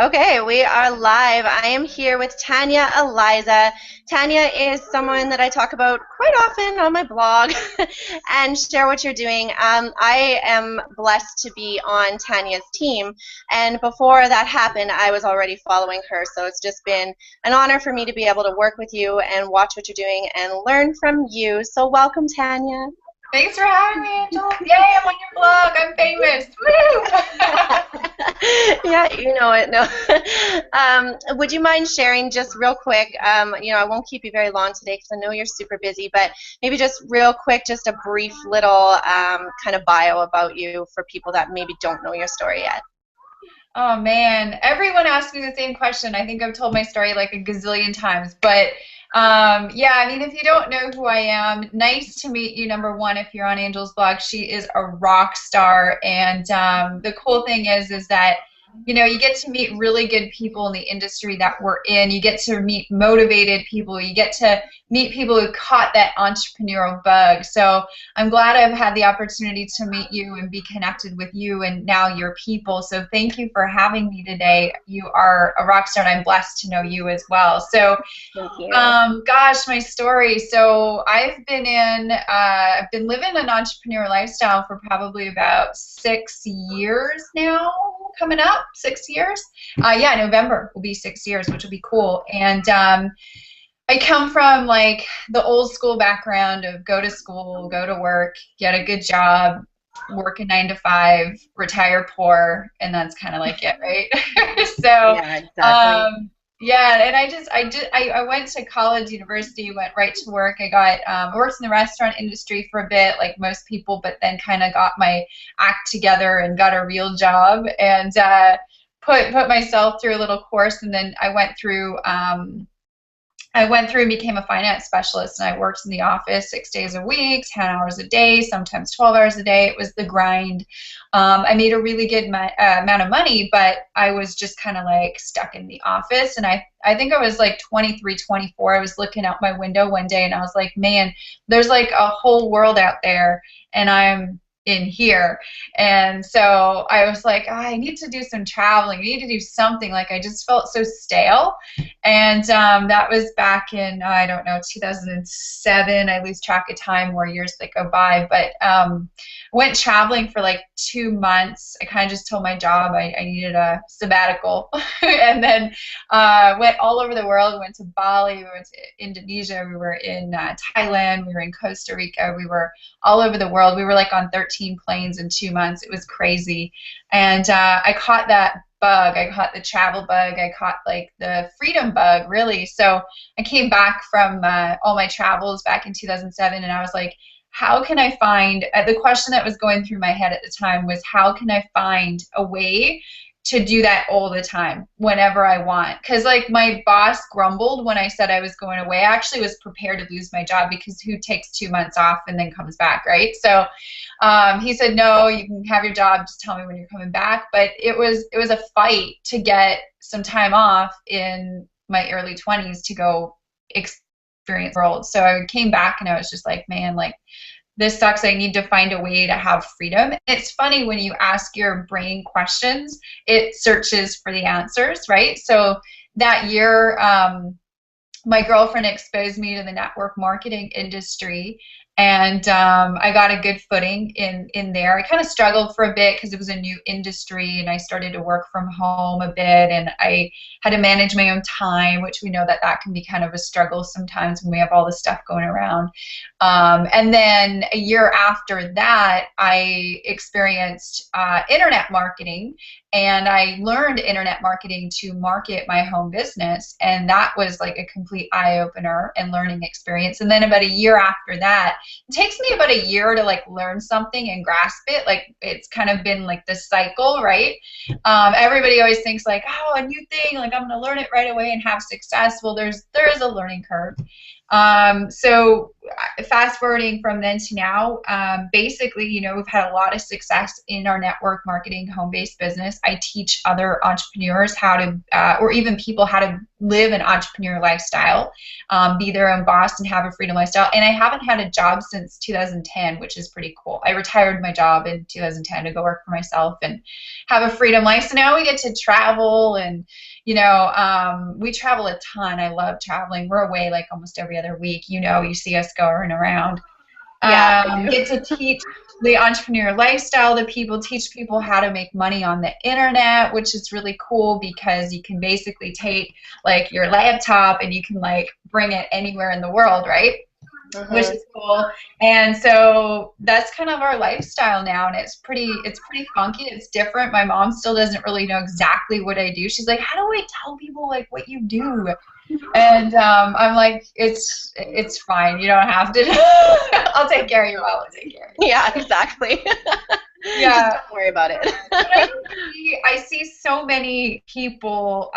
Okay, we are live. I am here with Tanya Aliza. Tanya is someone that I talk about quite often on my blog and share what you're doing. I am blessed to be on Tanya's team, and before that happened, I was already following her. So it's just been an honor for me to be able to work with you and watch what you're doing and learn from you. So welcome, Tanya. Thanks for having me, Angela. Yay, I'm on your blog. I'm famous. Woo! Yeah, you know it. No. Would you mind sharing just real quick? I won't keep you very long today because I know you're super busy, but maybe just real quick, just a brief little kind of bio about you for people that maybe don't know your story yet. Oh man, everyone asks me the same question. I think I've told my story like a gazillion times, but yeah, I mean, if you don't know who I am, nice to meet you. Number one, if you're on Angel's blog, she is a rock star, and the cool thing is that you get to meet really good people in the industry that we're in. You get to meet motivated people. You get to meet people who caught that entrepreneurial bug. So I'm glad I've had the opportunity to meet you and be connected with you and now your people. So thank you for having me today. You are a rock star, and I'm blessed to know you as well. So Thank you. gosh, my story. So I've been living an entrepreneur lifestyle for probably about 6 years now, coming up 6 years. Yeah, November will be 6 years, which will be cool. And I come from like the old school background of go to school, go to work, get a good job, work a 9 to 5, retire poor, and that's kind of like it, right? So, Yeah, exactly. yeah, and I went to college, university, went right to work. I worked in the restaurant industry for a bit, like most people, but then kind of got my act together and got a real job and put myself through a little course, and then I went through and became a finance specialist, and I worked in the office 6 days a week, 10 hours a day, sometimes 12 hours a day. It was the grind. I made a really good amount of money, but I was just kind of like stuck in the office. And I think I was like 23, 24. I was looking out my window one day and I was like, man, there's like a whole world out there, and I'm in here. And so I was like, oh, I need to do some traveling. I need to do something. Like I just felt so stale. And that was back in, I don't know, 2007. I lose track of time, more years that go by. But went traveling for like 2 months. I kind of just told my job I needed a sabbatical. And then went all over the world. We went to Bali, we went to Indonesia, we were in Thailand, we were in Costa Rica, we were all over the world. We were like on 13 planes in 2 months. It was crazy. And I caught that bug. I caught the travel bug. I caught like the freedom bug, really. So I came back from all my travels back in 2007, and I was like, how can I find, the question that was going through my head at the time was, how can I find a way to do that all the time, whenever I want? Because like my boss grumbled when I said I was going away. I actually was prepared to lose my job because who takes 2 months off and then comes back, right? So he said, no, you can have your job, just tell me when you're coming back. But it was a fight to get some time off in my early 20s to go experience the world. So I came back and I was just like, man, like this sucks. I need to find a way to have freedom. It's funny when you ask your brain questions, it searches for the answers, right? So that year, my girlfriend exposed me to the network marketing industry, and I got a good footing in there. I kind of struggled for a bit because it was a new industry, and I started to work from home a bit, and I had to manage my own time, which we know that that can be kind of a struggle sometimes when we have all this stuff going around. And then a year after that, I experienced internet marketing, and I learned internet marketing to market my home business, and that was like a complete eye-opener and learning experience. And then about a year after that, it takes me about a year to like learn something and grasp it. Like it's kind of been like this cycle, right? Everybody always thinks like, oh, a new thing, like I'm gonna learn it right away and have success. Well, there is a learning curve. So fast forwarding from then to now, basically, you know, we've had a lot of success in our network marketing home-based business. I teach other entrepreneurs how to, or even people, how to live an entrepreneur lifestyle, be their own boss and have a freedom lifestyle. And I haven't had a job since 2010, which is pretty cool. I retired my job in 2010 to go work for myself and have a freedom life. So now we get to travel, and you know, we travel a ton. I love traveling. We're away like almost every other week. You know, you see us going around. Yeah, I do. Get to teach the entrepreneur lifestyle to people, teach people how to make money on the internet, which is really cool because you can basically take like your laptop and you can like bring it anywhere in the world, right? Which is cool. And so that's kind of our lifestyle now, and it's pretty funky. It's different. My mom still doesn't really know exactly what I do. She's like, how do I tell people like what you do? And I'm like, it's fine. You don't have to. I'll take care of you. I'll take care of you. Yeah, exactly. Yeah. Just don't worry about it. But I see so many people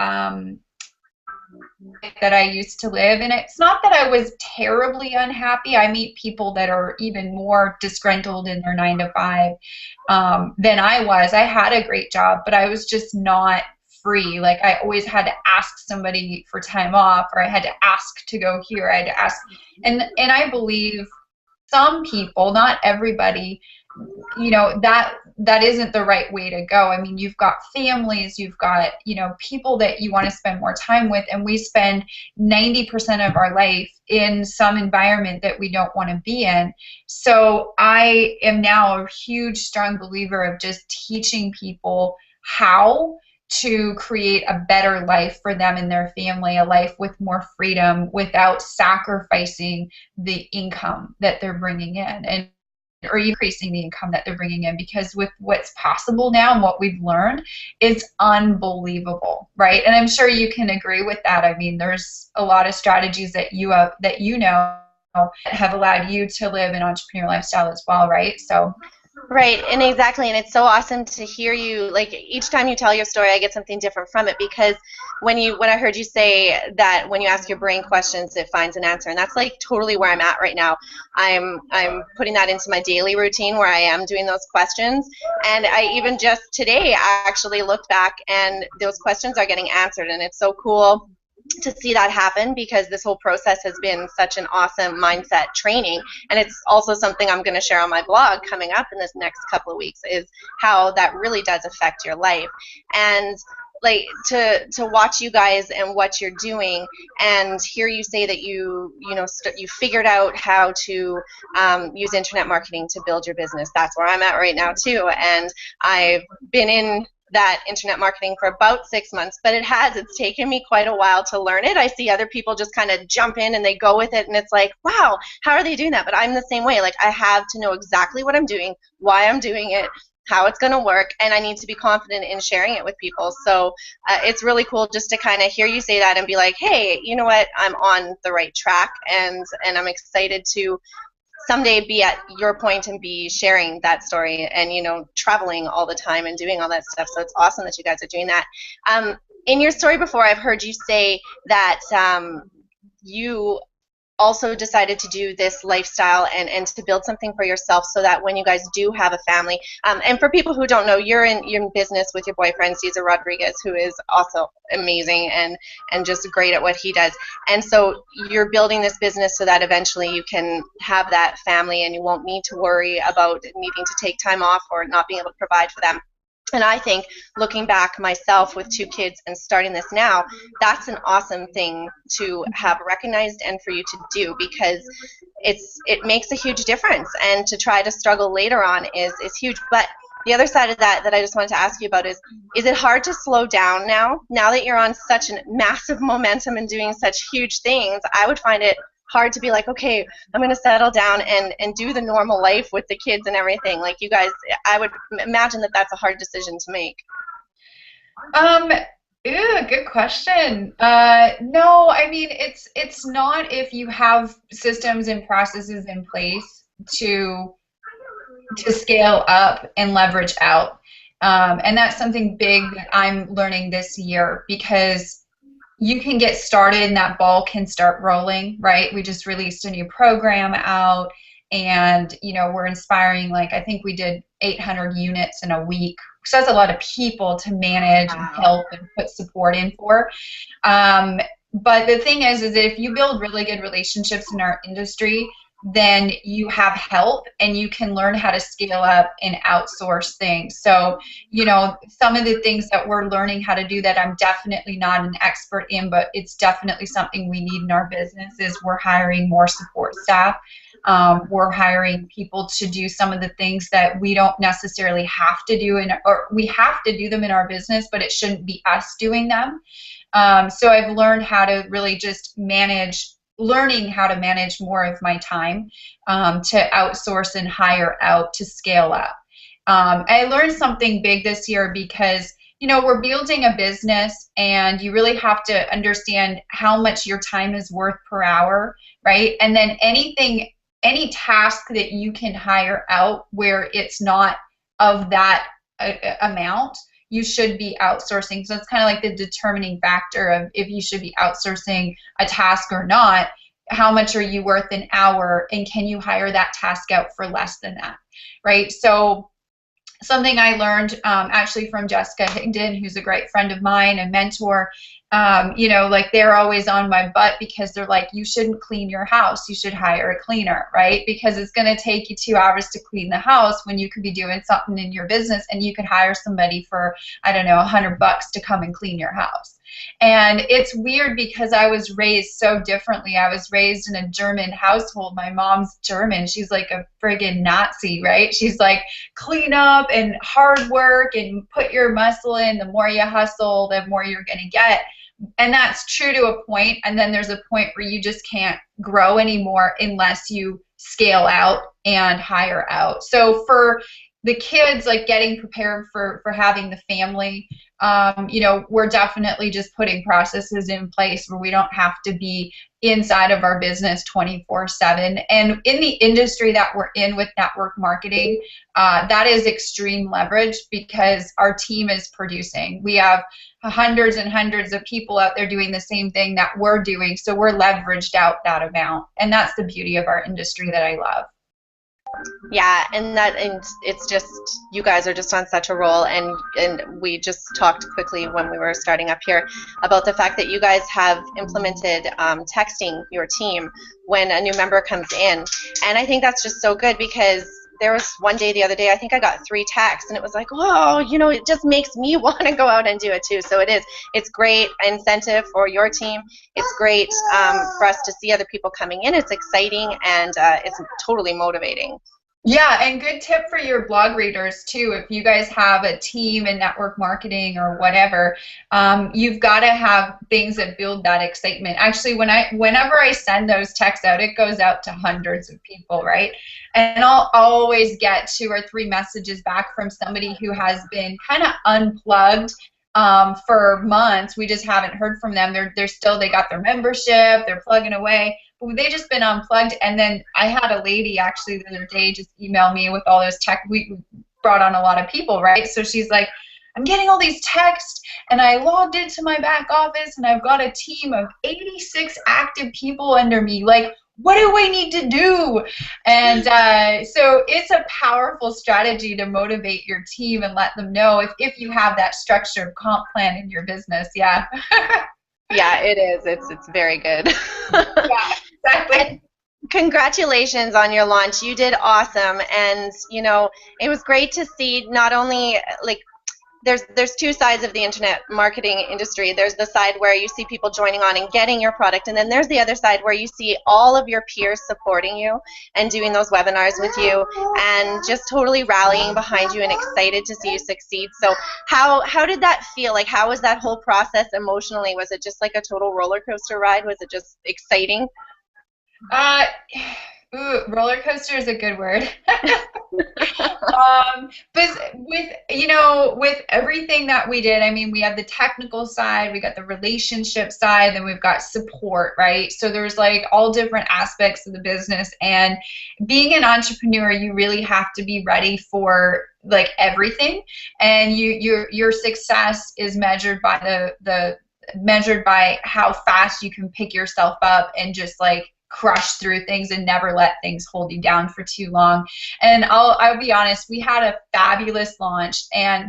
that I used to live, and it's not that I was terribly unhappy. I meet people that are even more disgruntled in their 9 to 5 than I was. I had a great job, but I was just not free. Like I always had to ask somebody for time off, or I had to ask to go here. I had to ask, and I believe some people, not everybody, you know, that isn't the right way to go. I mean, you've got families, you've got, you know, people that you want to spend more time with, and we spend 90% of our life in some environment that we don't want to be in. So I am now a huge, strong believer of just teaching people how to create a better life for them and their family, a life with more freedom without sacrificing the income that they're bringing in, and or increasing the income that they're bringing in, because with what's possible now and what we've learned, it's unbelievable, right? And I'm sure you can agree with that. I mean, there's a lot of strategies that you have, that you know have allowed you to live an entrepreneur lifestyle as well, right? So Right, and exactly, and it's so awesome to hear you. Like each time you tell your story, I get something different from it, because when I heard you say that when you ask your brain questions, it finds an answer, and that's like totally where I'm at right now. I'm putting that into my daily routine where I am doing those questions, and I even just today actually looked back, and those questions are getting answered, and it's so cool to see that happen, because this whole process has been such an awesome mindset training. And it's also something I'm going to share on my blog coming up in this next couple of weeks, is how that really does affect your life. And like to watch you guys and what you're doing, and hear you say that you figured out how to use internet marketing to build your business. That's where I'm at right now too. And I've been in that internet marketing for about 6 months, but it's taken me quite a while to learn it. I see other people just kind of jump in and they go with it, and it's like, wow, how are they doing that? But I'm the same way. Like I have to know exactly what I'm doing, why I'm doing it, how it's going to work, and I need to be confident in sharing it with people. So it's really cool just to kind of hear you say that and be like, hey, you know what, I'm on the right track, and I'm excited to someday be at your point and be sharing that story, and traveling all the time and doing all that stuff. So it's awesome that you guys are doing that. In your story before, I've heard you say that you also decided to do this lifestyle and to build something for yourself, so that when you guys do have a family, and for people who don't know, you're in business with your boyfriend Cesar Rodriguez, who is also amazing and just great at what he does. And so you're building this business so that eventually you can have that family, and you won't need to worry about needing to take time off or not being able to provide for them. And I think, looking back myself with 2 kids and starting this now, that's an awesome thing to have recognized and for you to do, because it makes a huge difference. And to try to struggle later on is huge. But the other side of that I just wanted to ask you about is it hard to slow down now that you're on such a massive momentum and doing such huge things? I would find it hard to be like, okay, I'm going to settle down and do the normal life with the kids and everything. Like you guys, I would imagine that that's a hard decision to make. Good question. No, I mean, it's not, if you have systems and processes in place to scale up and leverage out. And that's something big that I'm learning this year, because you can get started and that ball can start rolling, right? We just released a new program out, and we're inspiring, like, I think we did 800 units in a week. So that's a lot of people to manage and Wow. help and put support in for. Um, but the thing is that if you build really good relationships in our industry, then you have help and you can learn how to scale up and outsource things. So, some of the things that we're learning how to do that I'm definitely not an expert in, but it's definitely something we need in our business, is we're hiring more support staff. We're hiring people to do some of the things that we don't necessarily have to do, or we have to do them in our business, but it shouldn't be us doing them. So I've learned how to really just learning how to manage more of my time, to outsource and hire out to scale up. I learned something big this year because, we're building a business and you really have to understand how much your time is worth per hour, right? And then any task that you can hire out where it's not of that amount, you should be outsourcing. So it's kind of like the determining factor of if you should be outsourcing a task or not. How much are you worth an hour, and can you hire that task out for less than that, right? So something I learned, actually, from Jessica Higdon, who's a great friend of mine and mentor. Like, they're always on my butt because they're like, you shouldn't clean your house, you should hire a cleaner, right? Because it's going to take you 2 hours to clean the house when you could be doing something in your business, and you could hire somebody for, I don't know, $100 to come and clean your house. And it's weird because I was raised so differently. I was raised in a German household. My mom's German. She's like a friggin' Nazi, right? She's like, clean up and hard work and put your muscle in. The more you hustle, the more you're going to get. And that's true to a point. And then there's a point where you just can't grow anymore unless you scale out and hire out. So for the kids, like, getting prepared for having the family, we're definitely just putting processes in place where we don't have to be inside of our business 24/7. And in the industry that we're in with network marketing, that is extreme leverage because our team is producing. We have hundreds and hundreds of people out there doing the same thing that we're doing, so we're leveraged out that amount. And that's the beauty of our industry that I love. Yeah, and it's just, you guys are just on such a roll, and we just talked quickly when we were starting up here about the fact that you guys have implemented texting your team when a new member comes in, and I think that's just so good because there was one day the other day, I think I got 3 texts, and it was like, whoa, it just makes me want to go out and do it too. So it's great incentive for your team. It's great for us to see other people coming in. It's exciting, and it's totally motivating. Yeah, and good tip for your blog readers too. If you guys have a team in network marketing or whatever, you've got to have things that build that excitement. Actually, whenever I send those texts out, it goes out to hundreds of people, right? And I'll always get 2 or 3 messages back from somebody who has been kind of unplugged for months. We just haven't heard from them. They got their membership, they're plugging away. They just been unplugged. And then I had a lady actually the other day just email me with all those tech. We brought on a lot of people, right? So she's like, I'm getting all these texts, and I logged into my back office, and I've got a team of 86 active people under me. Like, what do I need to do? And so it's a powerful strategy to motivate your team and let them know if you have that structured comp plan in your business. Yeah. Yeah, it is. It's very good. Yeah, exactly. And congratulations on your launch. You did awesome, and it was great to see not only like there's 2 sides of the internet marketing industry. There's the side where you see people joining on and getting your product, and then there's the other side where you see all of your peers supporting you and doing those webinars with you and just totally rallying behind you and excited to see you succeed. So how did that feel? Like, how was that whole process emotionally? Was it just like a total roller coaster ride? Was it just exciting? Roller coaster is a good word. But with everything that we did, I mean, we have the technical side, we got the relationship side, then we've got support, right? So there's like all different aspects of the business, and being an entrepreneur, you really have to be ready for like everything, and your success is measured by the measured by how fast you can pick yourself up and just like crush through things and never let things hold you down for too long. And I'll be honest, we had a fabulous launch,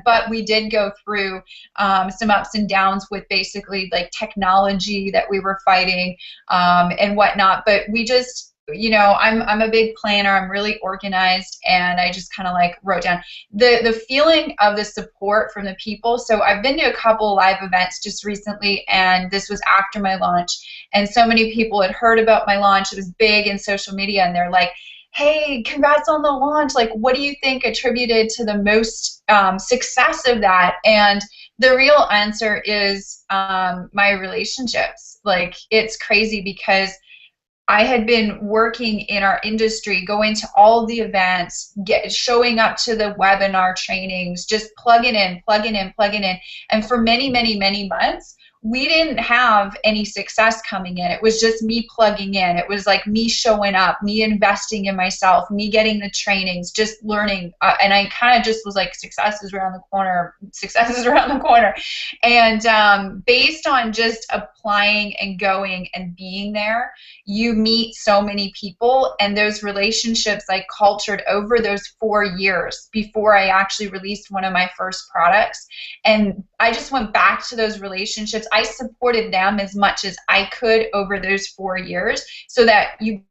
but we did go through some ups and downs with basically like technology that we were fighting and whatnot. But we just, you know, I'm a big planner. I'm really organized, and I just kind of like wrote down the feeling of the support from the people. So I've been to a couple live events just recently, and this was after my launch, and so many people had heard about my launch. It was big in social media, and they're like, hey, congrats on the launch. Like, what do you think attributed to the most success of that? And the real answer is my relationships. Like, it's crazy because I had been working in our industry, going to all the events, showing up to the webinar trainings, just plugging in. And for many, many, many months, we didn't have any success coming in. It was just me plugging in. It was like me showing up, me investing in myself, me getting the trainings, just learning. And I kind of just was like, success is around the corner. Success is around the corner. And based on just applying and going and being there, you meet so many people, and those relationships I cultured over those 4 years before I actually released one of my first products. And I just went back to those relationships. I supported them as much as I could over those 4 years, so that you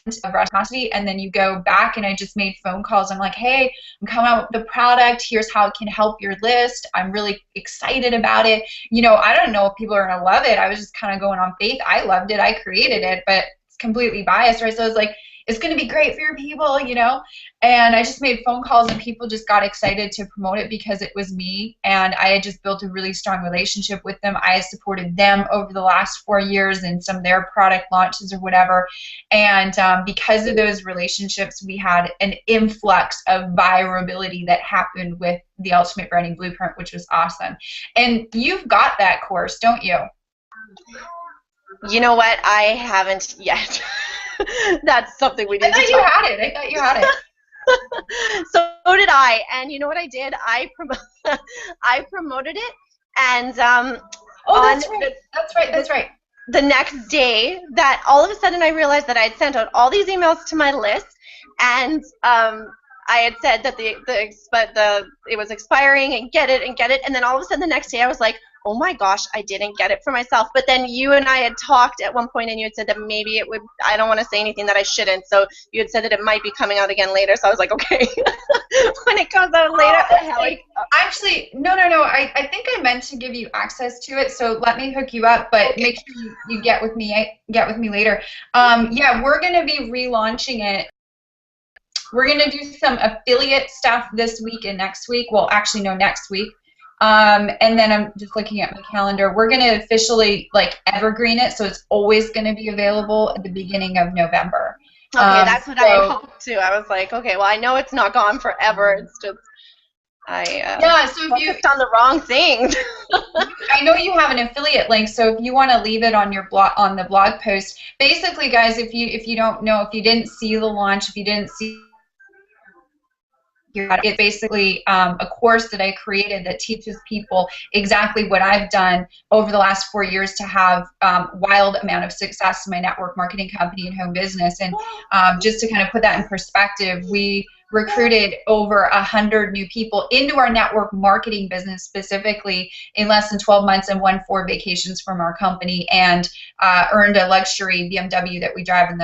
of reciprocity, and then you go back, and I just made phone calls. I'm like, hey, I'm coming out with the product. Here's how it can help your list. I'm really excited about it. You know, I don't know if people are going to love it. I was just kind of going on faith. I loved it. I created it, but it's completely biased, right? So I was like, it's going to be great for your people, you know? And I just made phone calls, and people just got excited to promote it because it was me, and I had just built a really strong relationship with them. I had supported them over the last 4 years in some of their product launches or whatever. And because of those relationships, we had an influx of virability that happened with the Ultimate Branding Blueprint, which was awesome. And you've got that course, don't you? You know what? I haven't yet. That's something we need to talk about. I thought you had it. So did I. And you know what I did? I promoted it, and that's right. The next day, that all of a sudden I realized that I had sent out all these emails to my list, and I had said that it was expiring, and get it, and then all of a sudden the next day I was like, oh my gosh, I didn't get it for myself. But then you and I had talked at one point, and you had said that maybe it would, I don't want to say anything that I shouldn't, so you had said that it might be coming out again later, so I was like, okay. When it comes out later. Actually, no. I think I meant to give you access to it, so let me hook you up, but okay. Make sure you get with me later. Yeah, we're going to be relaunching it. We're going to do some affiliate stuff this week and next week. Well, actually, no, next week. And then I'm just looking at my calendar. We're going to officially like evergreen it, so it's always going to be available at the beginning of November. Okay, that's what I hoped too. I was like, okay, well, I know it's not gone forever. It's just so if you focused on the wrong things. I know you have an affiliate link, so if you want to leave it on your blog, on the blog post, basically, guys, if you don't know, if you didn't see the launch, if you didn't see. It's basically a course that I created that teaches people exactly what I've done over the last 4 years to have wild amount of success in my network marketing company and home business. And just to kind of put that in perspective, we recruited over 100 new people into our network marketing business specifically in less than 12 months, and won 4 vacations from our company, and earned a luxury BMW that we drive in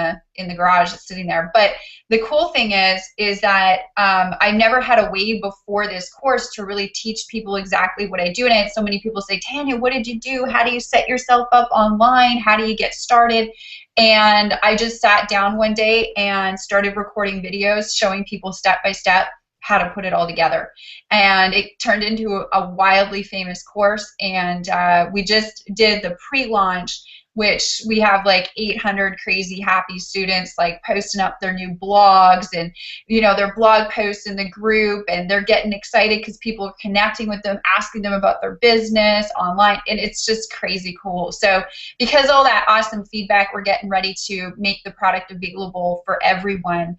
the garage that's sitting there. But the cool thing is that I never had a way before this course to really teach people exactly what I do. And I had so many people say, Tanya, what did you do? How do you set yourself up online? How do you get started? And I just sat down one day and started recording videos showing people step by step how to put it all together. And it turned into a wildly famous course. And we just did the pre-launch, which we have like 800 crazy happy students like posting up their new blogs and, you know, their blog posts in the group, and they're getting excited because people are connecting with them, asking them about their business online, and it's just crazy cool. So because all that awesome feedback, we're getting ready to make the product available for everyone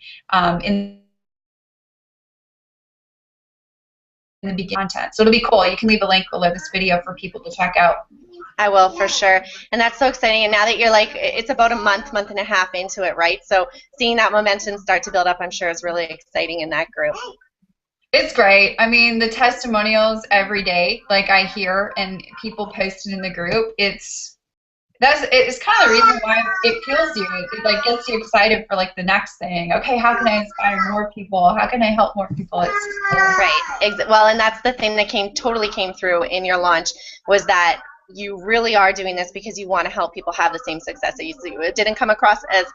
in the beginning content. So it'll be cool. You can leave a link below this video for people to check out. I will, for sure. And that's so exciting. And now that you're like, it's about a month and a half into it, right? So seeing that momentum start to build up, I'm sure is really exciting in that group. It's great. I mean, the testimonials every day, like I hear and people posted in the group, it's kind of the reason why it fuels you. It like gets you excited for like the next thing. Okay, how can I inspire more people? How can I help more people? It's right. Well, and that's the thing that totally came through in your launch, was that you really are doing this because you want to help people have the same success that you see. It didn't come across as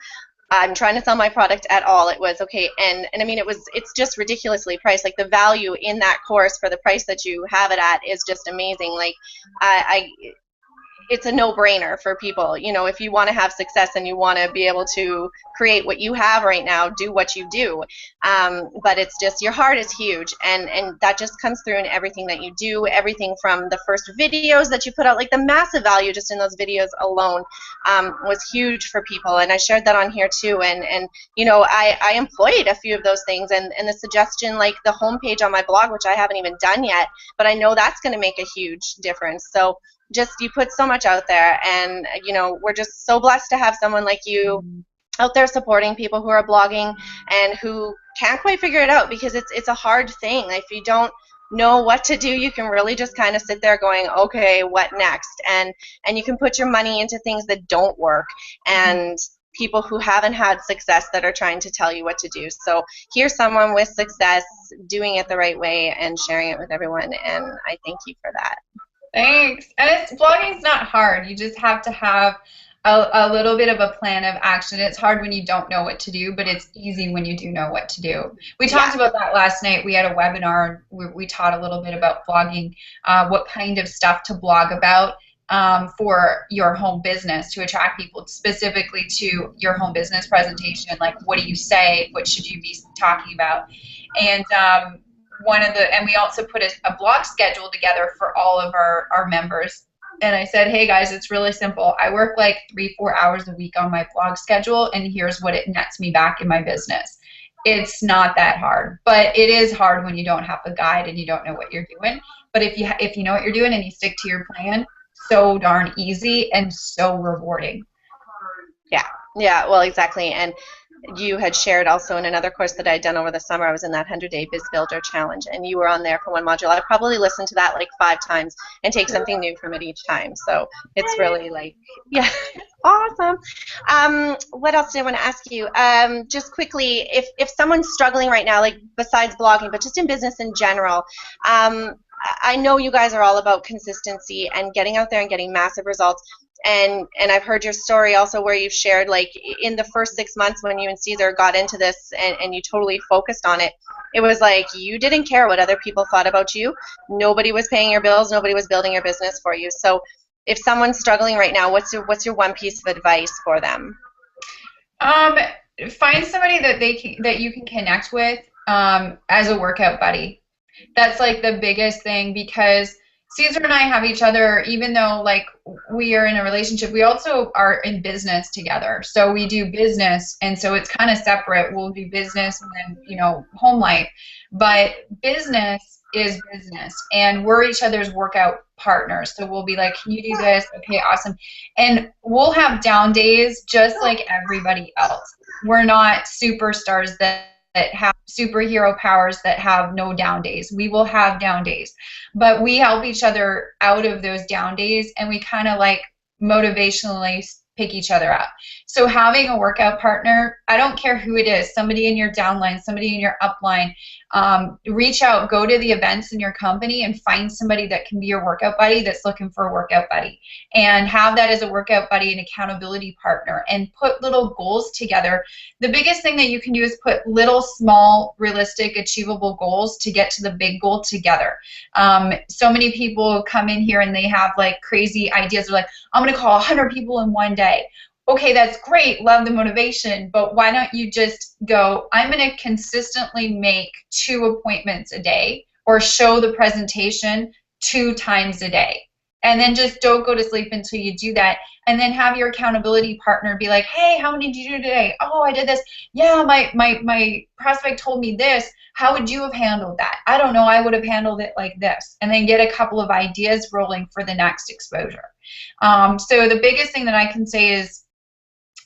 I'm trying to sell my product at all. It was okay, and I mean, it's just ridiculously priced. Like, the value in that course for the price that you have it at is just amazing. Like, it's a no-brainer for people. You know, if you want to have success and you want to be able to create what you have right now, do what you do. But it's just, your heart is huge, and that just comes through in everything that you do, everything from the first videos that you put out. Like, the massive value just in those videos alone was huge for people, and I shared that on here too. And you know, I employed a few of those things, and the suggestion, like the homepage on my blog, which I haven't even done yet, but I know that's going to make a huge difference. So just, you put so much out there, and you know, we're just so blessed to have someone like you out there supporting people who are blogging and who can't quite figure it out, because it's a hard thing. If you don't know what to do, you can really just kind of sit there going, okay, what next? And you can put your money into things that don't work, and people who haven't had success that are trying to tell you what to do. So here's someone with success doing it the right way and sharing it with everyone, and I thank you for that. Thanks. And blogging's not hard. You just have to have a little bit of a plan of action. It's hard when you don't know what to do, but it's easy when you do know what to do. We talked about that last night. We had a webinar where we taught a little bit about blogging, what kind of stuff to blog about for your home business, to attract people specifically to your home business presentation. Like, what do you say? What should you be talking about? And and we also put a blog schedule together for all of our members. And I said, hey guys, it's really simple. I work like 3-4 hours a week on my blog schedule, and here's what it nets me back in my business. It's not that hard, but it is hard when you don't have a guide and you don't know what you're doing. But if you know what you're doing and you stick to your plan, so darn easy and so rewarding. Yeah, well, exactly. And you had shared also in another course that I had done over the summer. I was in that 100-day Biz Builder Challenge, and you were on there for one module. I probably listened to that like 5 times and take something new from it each time. So it's really like, yeah, it's awesome. What else do I want to ask you? Just quickly, if someone's struggling right now, like besides blogging, but just in business in general, I know you guys are all about consistency and getting out there and getting massive results. And I've heard your story also where you've shared, like, in the first 6 months when you and Caesar got into this and you totally focused on it, it was like you didn't care what other people thought about you. Nobody was paying your bills. Nobody was building your business for you. So if someone's struggling right now, what's your one piece of advice for them? Find somebody that you can connect with as a workout buddy. That's like the biggest thing, because Caesar and I have each other, even though like we are in a relationship, we also are in business together. So we do business, and so it's kind of separate. We'll do business and then, you know, home life. But business is business, and we're each other's workout partners. So we'll be like, can you do this? Okay, awesome. And we'll have down days just like everybody else. We're not superstars that have superhero powers that have no down days. We will have down days, but we help each other out of those down days, and we kind of like motivationally pick each other up. So having a workout partner, I don't care who it is, somebody in your downline, somebody in your upline, reach out, go to the events in your company and find somebody that can be your workout buddy that's looking for a workout buddy, and have that as a workout buddy and accountability partner, and put little goals together. The biggest thing that you can do is put little, small, realistic, achievable goals to get to the big goal together. So many people come in here and they have like crazy ideas. They're like, I'm going to call 100 people in one day. Okay, that's great, love the motivation, but why don't you just go, I'm going to consistently make 2 appointments a day, or show the presentation 2 times a day. And then just don't go to sleep until you do that. And then have your accountability partner be like, hey, how did you do today? Oh, I did this. Yeah, my prospect told me this. How would you have handled that? I don't know. I would have handled it like this. And then get a couple of ideas rolling for the next exposure. So the biggest thing that I can say is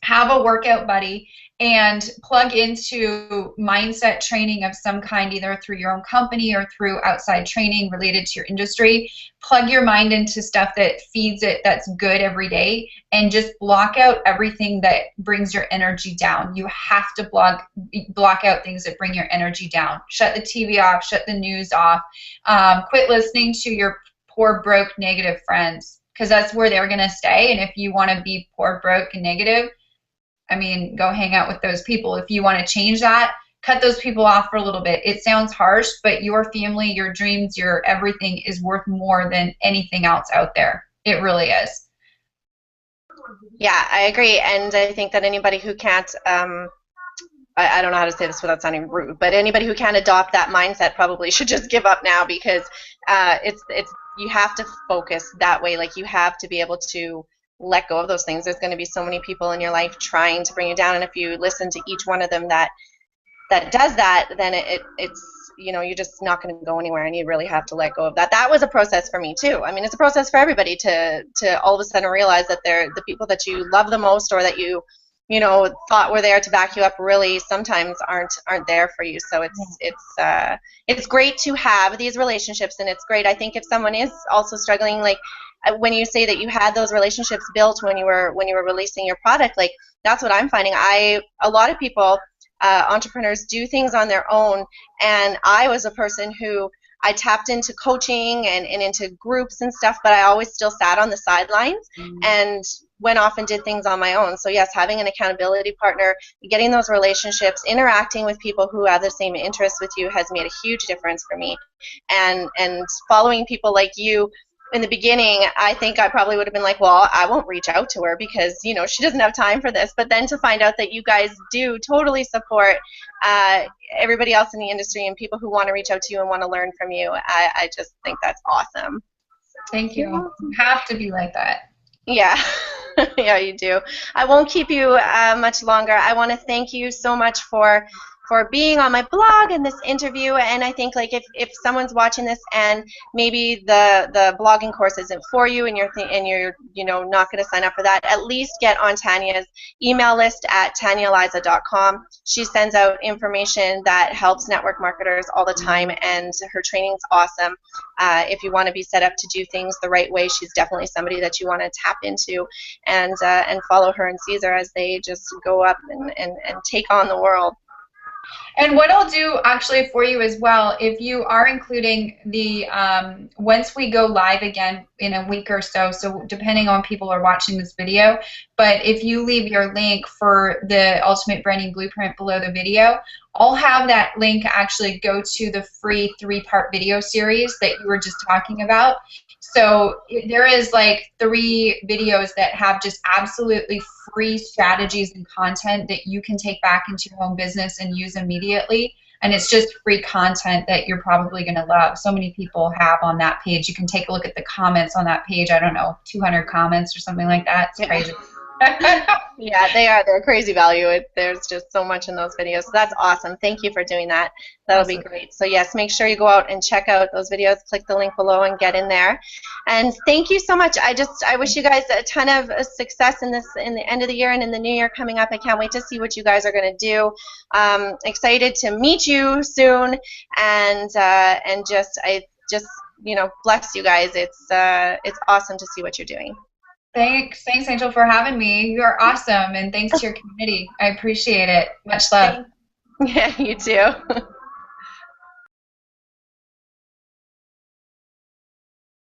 have a workout buddy and plug into mindset training of some kind, either through your own company or through outside training related to your industry. Plug your mind into stuff that feeds it, that's good every day, and just block out everything that brings your energy down. You have to block out things that bring your energy down. Shut the TV off, shut the news off, quit listening to your poor, broke, negative friends, because that's where they're going to stay. And if you want to be poor, broke, and negative, I mean, go hang out with those people. If you want to change that, cut those people off for a little bit. It sounds harsh, but your family, your dreams, your everything is worth more than anything else out there. It really is. Yeah, I agree. And I think that anybody who can't, I don't know how to say this without sounding rude, but anybody who can't adopt that mindset probably should just give up now, because it's you have to focus that way. Like, you have to be able to let go of those things. There's going to be so many people in your life trying to bring you down, and if you listen to each one of them that does that, then it's you're just not going to go anywhere, and you really have to let go of that. That was a process for me too. I mean, it's a process for everybody to all of a sudden realize that they're the people that you love the most, or that you thought were there to back you up, really sometimes aren't there for you. So it's great to have these relationships, and it's great. I think if someone is also struggling, like when you say that you had those relationships built when you were releasing your product, like that's what I'm finding. A lot of people, entrepreneurs, do things on their own, and I was a person who I tapped into coaching and into groups and stuff, but I always still sat on the sidelines and went off and did things on my own. So yes, having an accountability partner, getting those relationships, interacting with people who have the same interests with you has made a huge difference for me. And following people like you, in the beginning, I think I probably would have been like, well, I won't reach out to her because, she doesn't have time for this. But then to find out that you guys do totally support everybody else in the industry and people who want to reach out to you and want to learn from you, I just think that's awesome. Thank you. You have to be like that. Yeah. Yeah, you do. I won't keep you much longer. I want to thank you so much for being on my blog and this interview. And I think, like, if someone's watching this and maybe the blogging course isn't for you, and you're not going to sign up for that, at least get on Tanya's email list at tanyaaliza.com. She sends out information that helps network marketers all the time, and her training's awesome. If you want to be set up to do things the right way, she's definitely somebody that you want to tap into and follow her and Caesar as they just go up and take on the world. And what I'll do actually for you as well, if you are including the, once we go live again in a week or so depending on people are watching this video, but if you leave your link for the Ultimate Branding Blueprint below the video, I'll have that link actually go to the free 3-part video series that you were just talking about. So there is like 3 videos that have just absolutely free strategies and content that you can take back into your own business and use immediately. And it's just free content that you're probably going to love. So many people have on that page. You can take a look at the comments on that page. I don't know, 200 comments or something like that. It's crazy. Yeah, they're crazy value. There's just so much in those videos. So that's awesome. Thank you for doing that. That'll be great. So yes, make sure you go out and check out those videos. Click the link below and get in there. And thank you so much. I wish you guys a ton of success in the end of the year and in the new year coming up. I can't wait to see what you guys are going to do. Excited to meet you soon, and just bless you guys. It's awesome to see what you're doing. Thanks, Angel, for having me. You are awesome, and thanks to your community. I appreciate it. Much love. Yeah, you too.